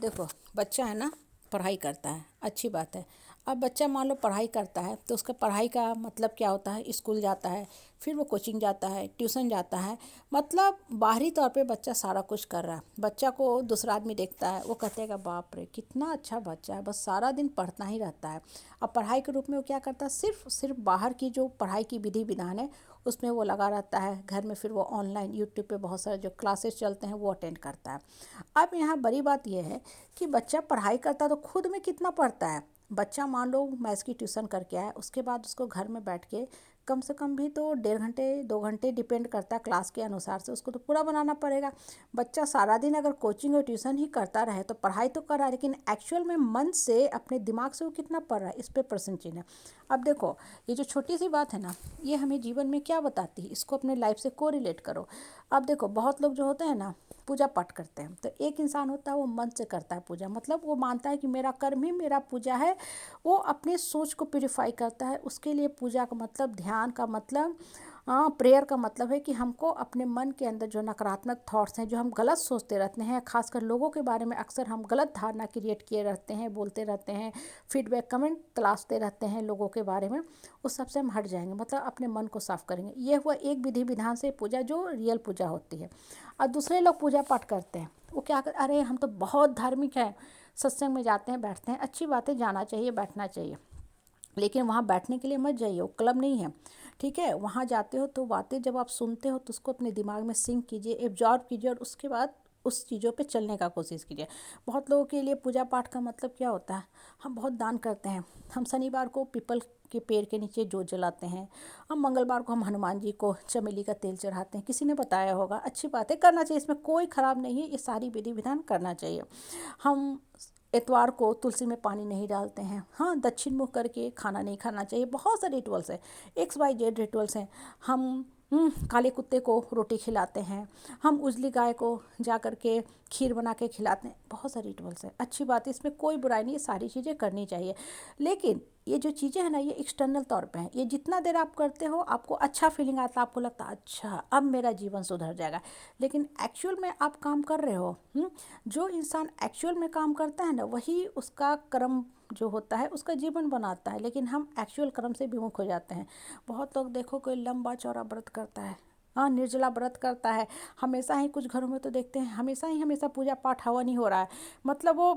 देखो, बच्चा है ना, पढ़ाई करता है, अच्छी बात है। अब बच्चा मान लो पढ़ाई करता है तो उसका पढ़ाई का मतलब क्या होता है, स्कूल जाता है, फिर वो कोचिंग जाता है, ट्यूशन जाता है। मतलब बाहरी तौर पे बच्चा सारा कुछ कर रहा है। बच्चा को दूसरा आदमी देखता है, वो कहते हैं कि बाप रे कितना अच्छा बच्चा है, बस सारा दिन पढ़ता ही रहता है। अब पढ़ाई के रूप में वो क्या करता है, सिर्फ सिर्फ बाहर की जो पढ़ाई की विधि विधान है उसमें वो लगा रहता है। घर में फिर वो ऑनलाइन यूट्यूब पे बहुत सारे जो क्लासेस चलते हैं वो अटेंड करता है। अब यहाँ बड़ी बात यह है कि बच्चा पढ़ाई करता तो खुद में कितना पढ़ता है। बच्चा मान लो मैथ्स की ट्यूशन करके आया, उसके बाद उसको घर में बैठ के कम से कम भी तो 1.5 घंटे 2 घंटे, डिपेंड करता है क्लास के अनुसार से, उसको तो पूरा बनाना पड़ेगा। बच्चा सारा दिन अगर कोचिंग और ट्यूशन ही करता रहे तो पढ़ाई तो कर रहा है, लेकिन एक्चुअल में मन से अपने दिमाग से वो कितना पढ़ रहा है, इस पर प्रश्न चिन्ह है। अब देखो, ये जो छोटी सी बात है ना, ये हमें जीवन में क्या बताती है, इसको अपने लाइफ से को रिलेट करो। अब देखो, बहुत लोग जो होते हैं ना, पूजा पाठ करते हैं। तो एक इंसान होता है वो मन से करता है पूजा, मतलब वो मानता है कि मेरा कर्म ही मेरा पूजा है। वो अपने सोच को प्यूरिफाई करता है। उसके लिए पूजा का मतलब, ध्यान का मतलब, प्रेयर का मतलब है कि हमको अपने मन के अंदर जो नकारात्मक थॉट्स हैं, जो हम गलत सोचते रहते हैं, खासकर लोगों के बारे में अक्सर हम गलत धारणा क्रिएट किए रहते हैं, बोलते रहते हैं, फीडबैक कमेंट तलाशते रहते हैं लोगों के बारे में, उस सबसे हम हट जाएंगे। मतलब अपने मन को साफ करेंगे। ये हुआ एक विधि विधान से पूजा, जो रियल पूजा होती है। और दूसरे लोग पूजा पाठ करते हैं, वो क्या कर, अरे हम तो बहुत धार्मिक हैं, सत्संग में जाते हैं, बैठते हैं, अच्छी बातें, जाना चाहिए, बैठना चाहिए, लेकिन वहाँ बैठने के लिए मत जाइए, वो क्लब नहीं है, ठीक है। वहाँ जाते हो तो बातें जब आप सुनते हो तो उसको अपने दिमाग में सिंक कीजिए, एब्जॉर्ब कीजिए, और उसके बाद उस चीज़ों पे चलने का कोशिश कीजिए। बहुत लोगों के लिए पूजा पाठ का मतलब क्या होता है, हम बहुत दान करते हैं, हम शनिवार को पीपल के पेड़ के नीचे जोत जलाते हैं, हम मंगलवार को हम हनुमान जी को चमेली का तेल चढ़ाते हैं, किसी ने बताया होगा, अच्छी बात है, करना चाहिए, इसमें कोई ख़राब नहीं है, ये सारी विधि विधान करना चाहिए। हम इतवार को तुलसी में पानी नहीं डालते हैं, हाँ, दक्षिण मुख करके खाना नहीं खाना चाहिए, बहुत सारे रिचुअल्स हैं, XYZ रिचुअल्स हैं। हम काले कुत्ते को रोटी खिलाते हैं, हम उजली गाय को जा कर के खीर बना के खिलाते हैं, बहुत सारे रिचुअल्स हैं, अच्छी बात है, इसमें कोई बुराई नहीं है, सारी चीज़ें करनी चाहिए। लेकिन ये जो चीज़ें हैं ना, ये एक्सटर्नल तौर पे हैं। ये जितना देर आप करते हो आपको अच्छा फीलिंग आता है, आपको लगता है अच्छा अब मेरा जीवन सुधर जाएगा, लेकिन एक्चुअल में आप काम कर रहे हो। जो इंसान एक्चुअल में काम करता है ना, वही उसका कर्म जो होता है उसका जीवन बनाता है, लेकिन हम एक्चुअल कर्म से विमुख हो जाते हैं। बहुत लोग देखो, कोई लंबा चौड़ा व्रत करता है, हाँ, निर्जला व्रत करता है, हमेशा ही कुछ घरों में तो देखते हैं हमेशा पूजा पाठ हवन ही हो रहा है। मतलब वो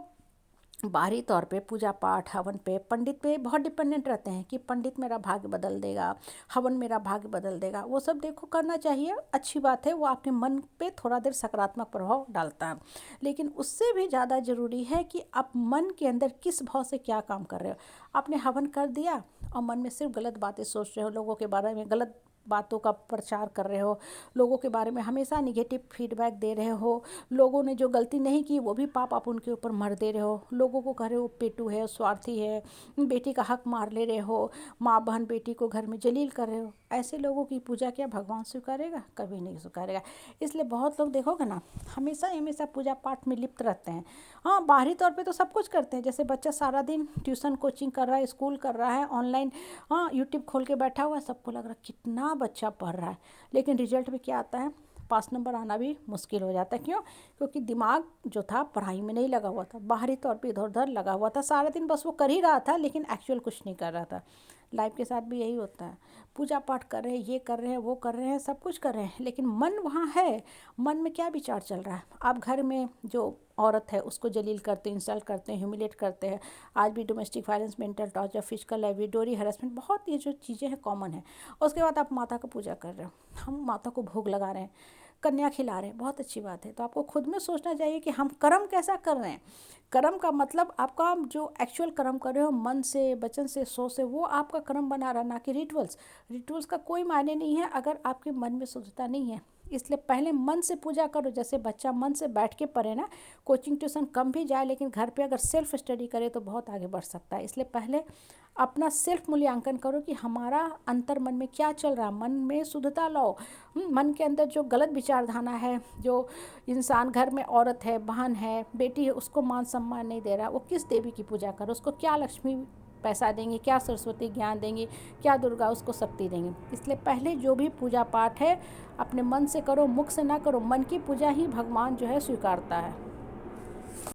बाहरी तौर पे पूजा पाठ हवन पे पंडित पे बहुत डिपेंडेंट रहते हैं कि पंडित मेरा भाग्य बदल देगा, हवन मेरा भाग्य बदल देगा। वो सब देखो करना चाहिए, अच्छी बात है, वो आपके मन पे थोड़ा देर सकारात्मक प्रभाव डालता है, लेकिन उससे भी ज़्यादा ज़रूरी है कि आप मन के अंदर किस भाव से क्या काम कर रहे हो। आपने हवन कर दिया और मन में सिर्फ गलत बातें सोच रहे हो, लोगों के बारे में गलत बातों का प्रचार कर रहे हो, लोगों के बारे में हमेशा निगेटिव फीडबैक दे रहे हो, लोगों ने जो गलती नहीं की वो भी पाप आप उनके ऊपर मर दे रहे हो, लोगों को कह रहे हो पेटू है, स्वार्थी है, बेटी का हक मार ले रहे हो, माँ बहन बेटी को घर में जलील कर रहे हो, ऐसे लोगों की पूजा क्या भगवान स्वीकारेगा? कभी नहीं स्वीकारेगा। इसलिए बहुत लोग देखोगे ना, हमेशा हमेशा पूजा पाठ में लिप्त रहते हैं। हाँ, बाहरी तौर पे तो सब कुछ करते हैं, जैसे बच्चा सारा दिन ट्यूशन कोचिंग कर रहा है, स्कूल कर रहा है, ऑनलाइन, हाँ, यूट्यूब खोल के बैठा हुआ है, सबको लग रहा है कितना बच्चा पढ़ रहा है, लेकिन रिजल्ट में क्या आता है, पास नंबर आना भी मुश्किल हो जाता है। क्यों? क्योंकि दिमाग जो था पढ़ाई में नहीं लगा हुआ था, बाहरी तौर पे इधर उधर लगा हुआ था, सारा दिन बस वो कर ही रहा था, लेकिन एक्चुअल कुछ नहीं कर रहा था। लाइफ के साथ भी यही होता है, पूजा पाठ कर रहे हैं, ये कर रहे हैं, वो कर रहे हैं, सब कुछ कर रहे हैं, लेकिन मन वहाँ है, मन में क्या विचार चल रहा है। आप घर में जो औरत है उसको जलील करते हैं, इंसल्ट करते हैं, ह्यूमिलेट करते हैं। आज भी domestic violence, mental torture, physical abuse, harassment, बहुत ये जो चीज़ें हैं कॉमन है। उसके बाद आप माता का पूजा कर रहे हो, हम माता को भोग लगा रहे हैं, कन्या खिला रहे हैं, बहुत अच्छी बात है। तो आपको खुद में सोचना चाहिए कि हम कर्म कैसा कर रहे हैं। कर्म का मतलब आपका जो एक्चुअल कर्म कर रहे हो, मन से, वचन से, सोच से, वो आपका कर्म बना रहा, ना कि रिचुअल्स। रिचुअल्स का कोई मायने नहीं है अगर आपके मन में शुद्धता नहीं है। इसलिए पहले मन से पूजा करो। जैसे बच्चा मन से बैठ के पढ़े ना, कोचिंग ट्यूशन कम भी जाए, लेकिन घर पे अगर सेल्फ स्टडी करे तो बहुत आगे बढ़ सकता है। इसलिए पहले अपना सेल्फ मूल्यांकन करो कि हमारा अंतर मन में क्या चल रहा है, मन में शुद्धता लाओ। मन के अंदर जो गलत विचारधारा है, जो इंसान घर में औरत है, बहन है, बेटी है, उसको मान सम्मान नहीं दे रहा, वो किस देवी की पूजा करो, उसको क्या लक्ष्मी पैसा देंगे, क्या सरस्वती ज्ञान देंगी, क्या दुर्गा उसको शक्ति देंगी। इसलिए पहले जो भी पूजा पाठ है अपने मन से करो, मुख से ना करो। मन की पूजा ही भगवान जो है स्वीकारता है।